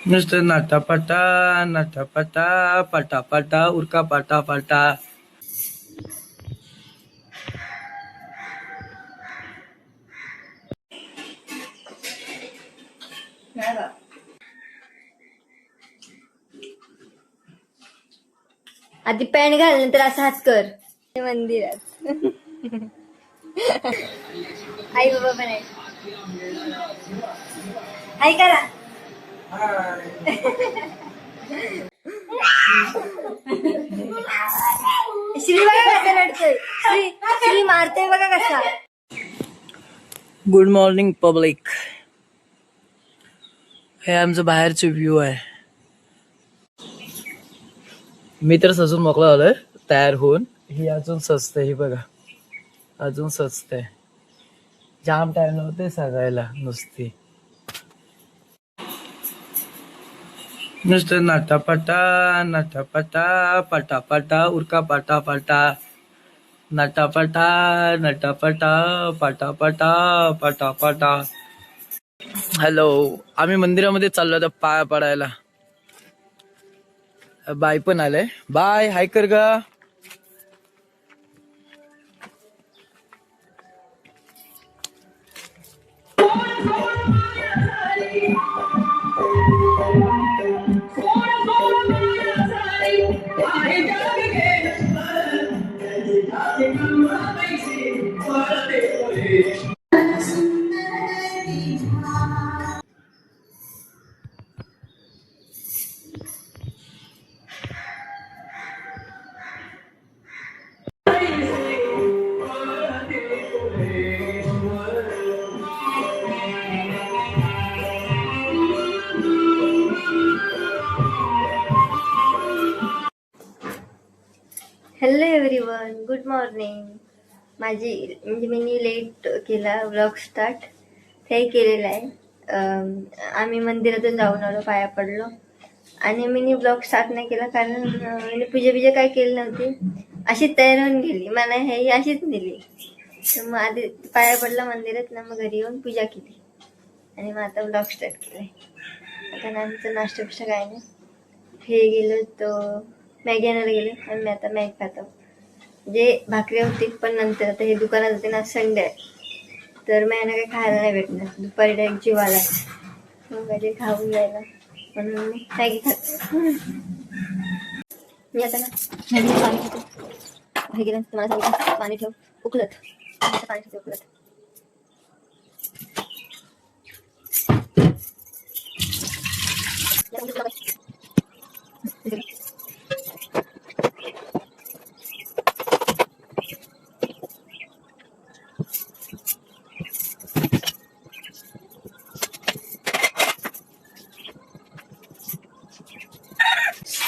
नुसतं नाटापाटा नाटापाटा पाटापाटा उरका पाटा. आधी पॅन्ट घाल नंतर असा हात कर मंदिरात. आई बाबा पण आहे. हाय करा. श्री बघा कसा रडतोय. श्री मारतोय बघा कसा. Good morning public. हे आमचं बाहेरचे व्ह्यू आहे. मी तर सजून मोकळा झालोय तयार होऊन. ही अजून सजते. ही बघा अजून सजते. जाम टाइम नव्हते सजायला. नुसतं नाटापाटा नाटापाटा पाटापाटा उरका पाटा नाटापाटा नाटापाटा पाटापाटा. हॅलो, आम्ही मंदिरामध्ये चाललो आता पाया पडायला. बाय पण आले. बाय हाय कर गा. Hello everyone, good morning. म्हणजे मी लेट केला व्लॉग स्टार्ट. ते केलेलं आहे. आम्ही मंदिरातून जाऊन आलो, पाया पडलो आणि मी ब्लॉग स्टार्ट नाही केला कारण मी पूजा काय केली नव्हती. अशी तयार होऊन गेली. मला हे अशीच नेली. तर मग आधी पाया पडला मंदिरात ना, मग घरी येऊन पूजा केली आणि मग आता ब्लॉग स्टार्ट केलाय. आता नंतर नाश्ता पेक्षा काय नाही. हे गेलो तो मॅगी आणायला गेले आणि मी आता मॅगी खातो. जे भाकरी होती पण नंतर आता हे दुकानात होते ना, संडे आहे तर मी काही खायला नाही भेटणार. दुपारी डायरेक्ट जीव आला मग काहीतरी खाऊन जायला म्हणून मी मॅगी खाते. मी आता ना मॅगी पाणी ठेवतो. हे गेलं तुम्हाला सांगितलं पाणी ठेव उकळत. पाणी ठेवते उकळत.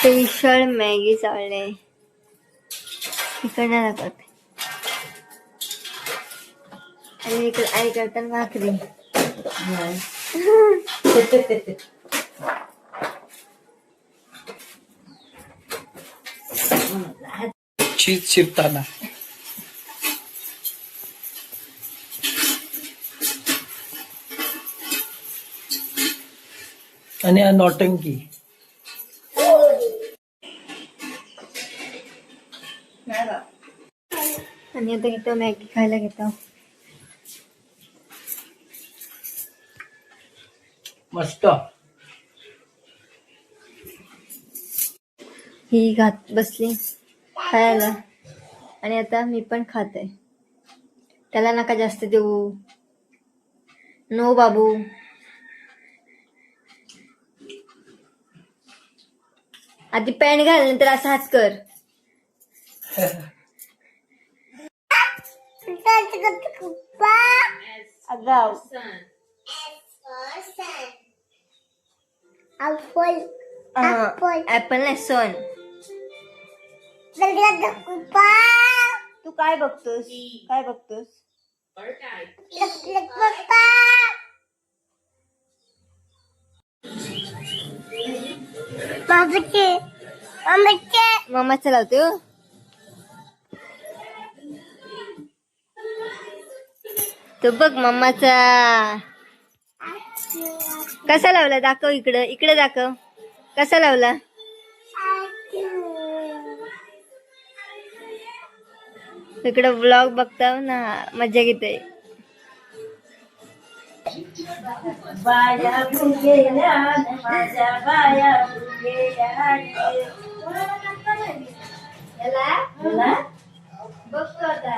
स्पेशल मॅगी चालले इकडनं दाखवते आणि इकडे आई करताना भाकरी. चीज चिरताना आणि नौटंकी. आणि आता इथं मॅगी खायला घेतो. मस्त. ही घात बसली खायला आणि आता मी पण खाते. त्याला नका जास्त देऊ. नो बाबू. आधी पॅन्ट घाल नंतर असा हात कर. अगाव. ऍपल नाही सन. तू काय बघतोस? काय बघतोस? मम्माचं लावते हो. तो बघ मम्माचा. कसा लावला दाखव, इकडं इकडे दाखव, कसा लावला. इकडं व्लॉग बघताव ना, मजा घेते. बाया फुगेल्या माझ्या बाया फुगेल्या बघतो आता.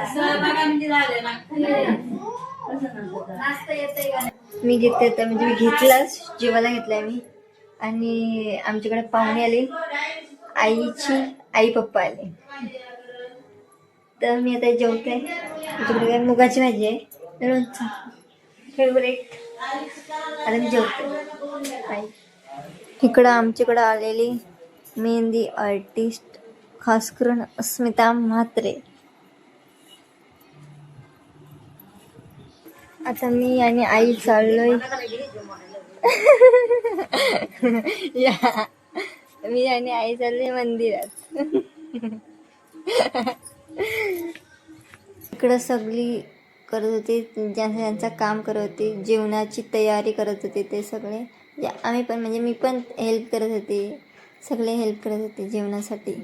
मी घेते तर म्हणजे मी घेतलाच, जेवायला घेतलाय मी. आणि आमच्याकडे पाहुणे आले, आई पप्पा आले, तर मी आता जेवते. आमच्याकडे काय मुगाची भाजी आहे, लोणचं फेवरेट. आता मी जेवते. इकडं आमच्याकडं आलेली मेहंदी आर्टिस्ट, खास करून अस्मिता म्हात्रे. आता मी आणि आई चाललोय मी आणि आई चाललोय मंदिरात. इकडं सगळी करत होते, ज्यांचं काम करत होते, जेवणाची तयारी करत होते ते सगळे. आम्ही पण म्हणजे मी पण हेल्प करत होते, सगळे हेल्प करत होते जेवणासाठी.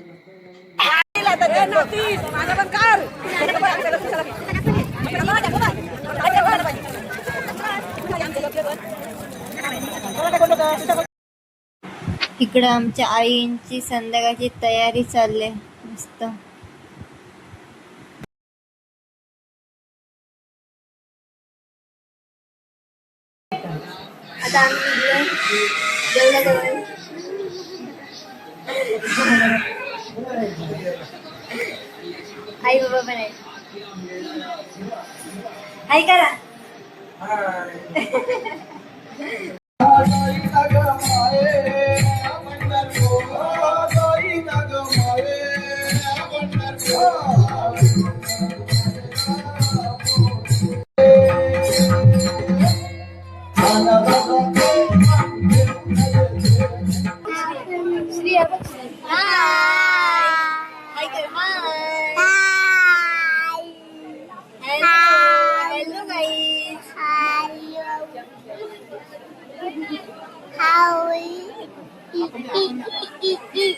इकडं आमच्या आईंची संध्याकाळची तयारी चालली मस्त. आता आम्ही जेवणाजवळ आई बाबा पण आहे. हाय करा. Shri hello guys.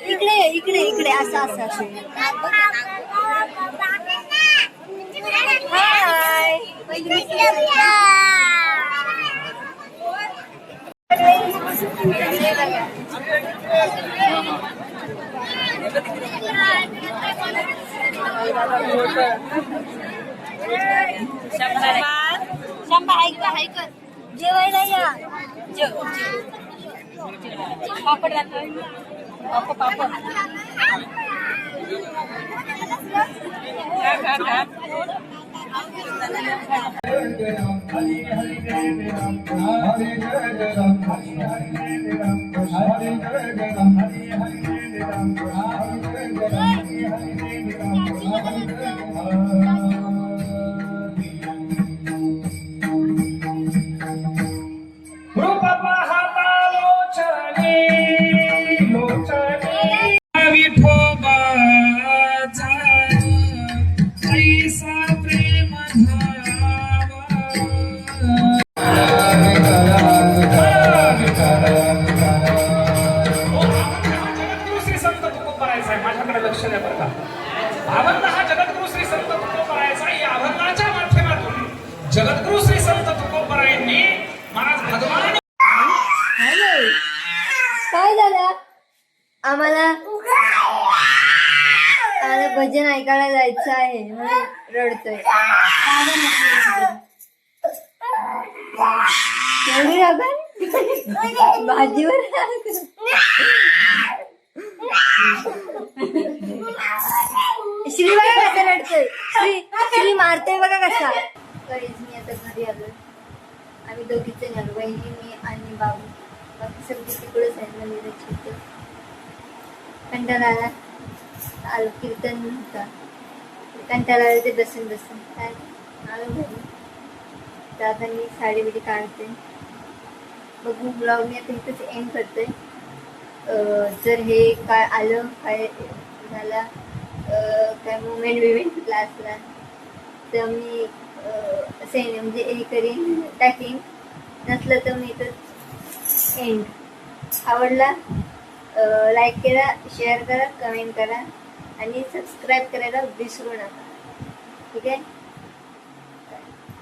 इकडे इकडे इकडे असं असं असं. हाय. शंभा ऐक जेवायला या. पापड पापड माझ्याकडे लक्ष द्या बरं का. अभंग हा जगद्गुरु श्री संत तुकोबरायांचा, या अभंगाच्या माध्यमातून जगद्गुरु श्री संत तुकोबरायांनी महाराज भगवान. काय झालं? आम्हाला भजन ऐकायला जायचं आहे म्हणून रडतोय. एवढी राग भाजीवर श्री बघा कसा रडतोय. श्री मारतोय बघा कसा. मी आता घरी आलोय. आम्ही दोघीच जण आलो, वहिनी, मी आणि बाबू. बाकी सगळी तिकडेच आहे मंदिराची. कंटाळा आलो, कीर्तन होता, कंटाळा आलं ते बसून काय आलो घरी. तर आता मी साडी बिडी काढते. बघू ब्लॉग मी आता इथंच एंड करते. जर हे काय आलं, काय झाला, काय मुवमेंट क्लासला, तर मी असे म्हणजे हे करीन, टाकीन. नसलं तर मी तर एंड. आवडला लाईक करा, शेअर करा, कमेंट करा आणि सबस्क्राईब करायला विसरू नका. ठीक आहे,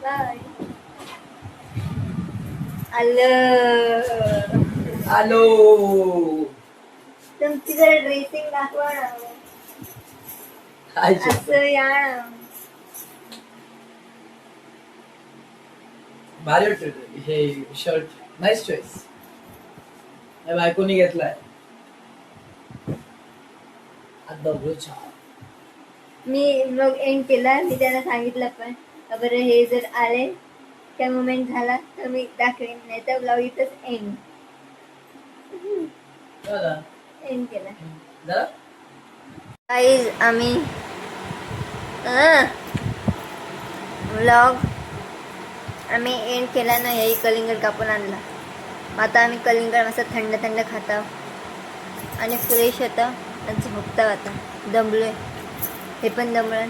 बाय. आलो. तुमची जर ड्रेसिंग दाखवा ना. काय शब्द? असं या ना. भारी वाटतं हे शर्ट. Nice choice. बायकोनी घेतलाय. मी ब्लॉग एंड केला. मी त्यांना सांगितलं पण बरं हे जर आले त्या मोमेंट झाला तर मी दाखवेन, नाही तर ब्लॉग इथंच एंड केला. गाईज आम्ही व्लॉग आम्ही एंड केला ना. हेही कलिंगड कापून आणला. आता आम्ही कलिंगड मस्त थंड थंड खाता आणि फ्रेश होता आणि झोपता आता. दमलोय, हे पण दमलं.